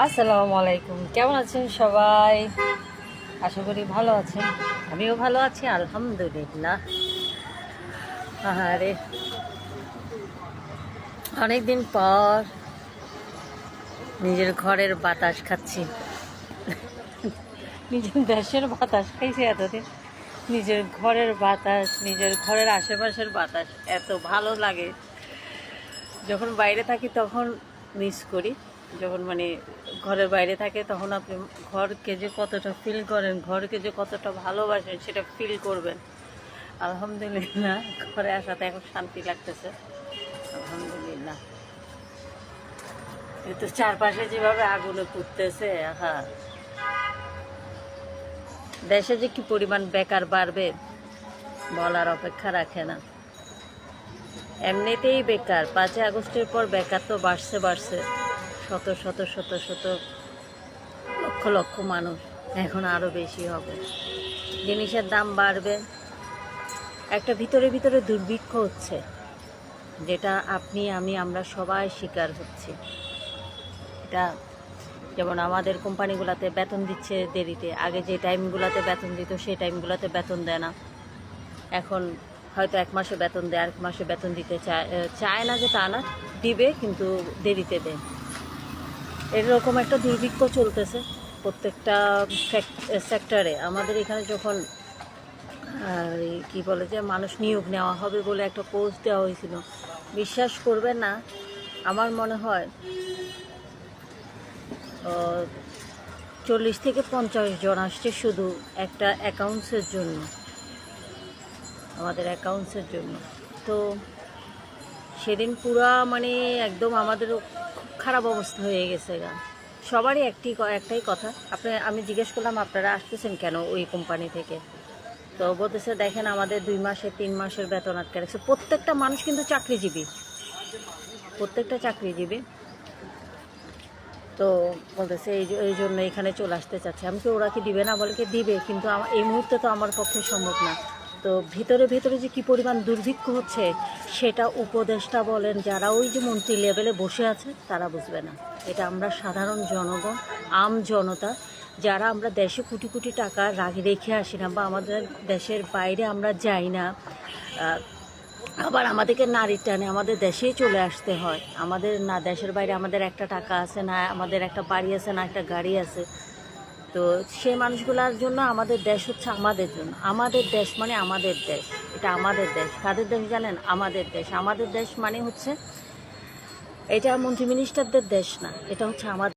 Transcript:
আসসালামু আলাইকুম, কেমন আছেন সবাই? আশা করি ভালো আছেন। আমিও ভালো আছি, আলহামদুলিল্লাহ। আরে অনেকদিন পর নিজের ঘরের বাতাস খাচ্ছি। নিজের দেশের বাতাস খাইছি এতদিন। নিজের ঘরের বাতাস, নিজের ঘরের আশেপাশের বাতাস এত ভালো লাগে। যখন বাইরে থাকি তখন মিস করি। যখন ঘরের বাইরে থাকে তখন আপনি ঘরকে যে কতটা ফিল করেন, ঘরকে যে কতটা ভালোবাসেন সেটা ফিল করবেন। আলহামদুলিল্লাহ, ঘরে আসাতে এখন শান্তি লাগতেছে। আলহামদুলিল্লাহ। কিন্তু চারপাশে যেভাবে আগুনে পুড়তেছে, হ্যাঁ, দেশে যে কি পরিমাণ বেকার বাড়বে বলার অপেক্ষা রাখে না। এমনিতেই বেকার, 5ই আগস্টের পর বেকার তো বাড়ছে বাড়ছে, শত শত শত শত লক্ষ লক্ষ মানুষ, এখন আরও বেশি হবে। জিনিসের দাম বাড়বে। একটা ভিতরে ভিতরে দুর্ভিক্ষ হচ্ছে, যেটা আপনি আমি আমরা সবাই শিকার হচ্ছি। এটা যেমন আমাদের কোম্পানিগুলোতে বেতন দিচ্ছে দেরিতে, আগে যে টাইমগুলোতে বেতন দিত সেই টাইমগুলোতে বেতন দেয় না। এখন হয়তো 1 মাসে বেতন দেয়, আরেক মাসে বেতন দিতে চায় না, যে তা না, দিবে কিন্তু দেরিতে দেয়। এরকম একটা দুর্ভিক্ষ চলতেছে প্রত্যেকটা সেক্টরে। আমাদের এখানে যখন কি বলে যে মানুষ নিয়োগ নেওয়া হবে বলে একটা পোস্ট দেওয়া হয়েছিল, বিশ্বাস করবেন না, আমার মনে হয় 40 থেকে 50 জন আসছে শুধু একটা অ্যাকাউন্টসের জন্য, আমাদের অ্যাকাউন্টসের জন্য। তো সেদিন পুরা একদম আমাদের খুব খারাপ অবস্থা হয়ে গেছে গা। সবারই একটাই কথা, আমি জিজ্ঞেস করলাম আপনারা আসতেছেন কেন ওই কোম্পানি থেকে? তো বলতেছে দেখেন আমাদের 2 মাসের 3 মাসের বেতন আটকে রাখছে। প্রত্যেকটা মানুষ কিন্তু চাকরিজীবী, প্রত্যেকটা চাকরিজীবী। তো বলতেছে এই জন্য এখানে চলে আসতে চাচ্ছে। আমি কি ওরা কি দিবে না? বলে কি দিবে, কিন্তু এই মুহূর্তে তো আমার পক্ষে সম্ভব না। তো ভিতরে ভিতরে যে কী পরিমাণ দুর্ভিক্ষ হচ্ছে সেটা উপদেষ্টা বলেন, যারা ওই যে মন্ত্রী লেভেলে বসে আছে তারা বুঝবে না। এটা আমরা সাধারণ জনগণ, জনতা, যারা আমরা দেশে কোটি কোটি টাকা রেখে আসি না, বা আমাদের দেশের বাইরে আমরা যাই না, আবার আমাদেরকে নারীর টানে আমাদের দেশেই চলে আসতে হয়। আমাদের না দেশের বাইরে আমাদের একটা টাকা আছে, না আমাদের একটা বাড়ি আছে, না একটা গাড়ি আছে। তো সেই মানুষগুলোর জন্য আমাদের দেশ হচ্ছে আমাদের জন্য। আমাদের দেশ মানে আমাদের দেশ, এটা আমাদের দেশ। কাদের দেশ জানেন? আমাদের দেশ। আমাদের দেশ মানে হচ্ছে, এটা মন্ত্রী মিনিস্টারদের দেশ না, এটা হচ্ছে আমাদের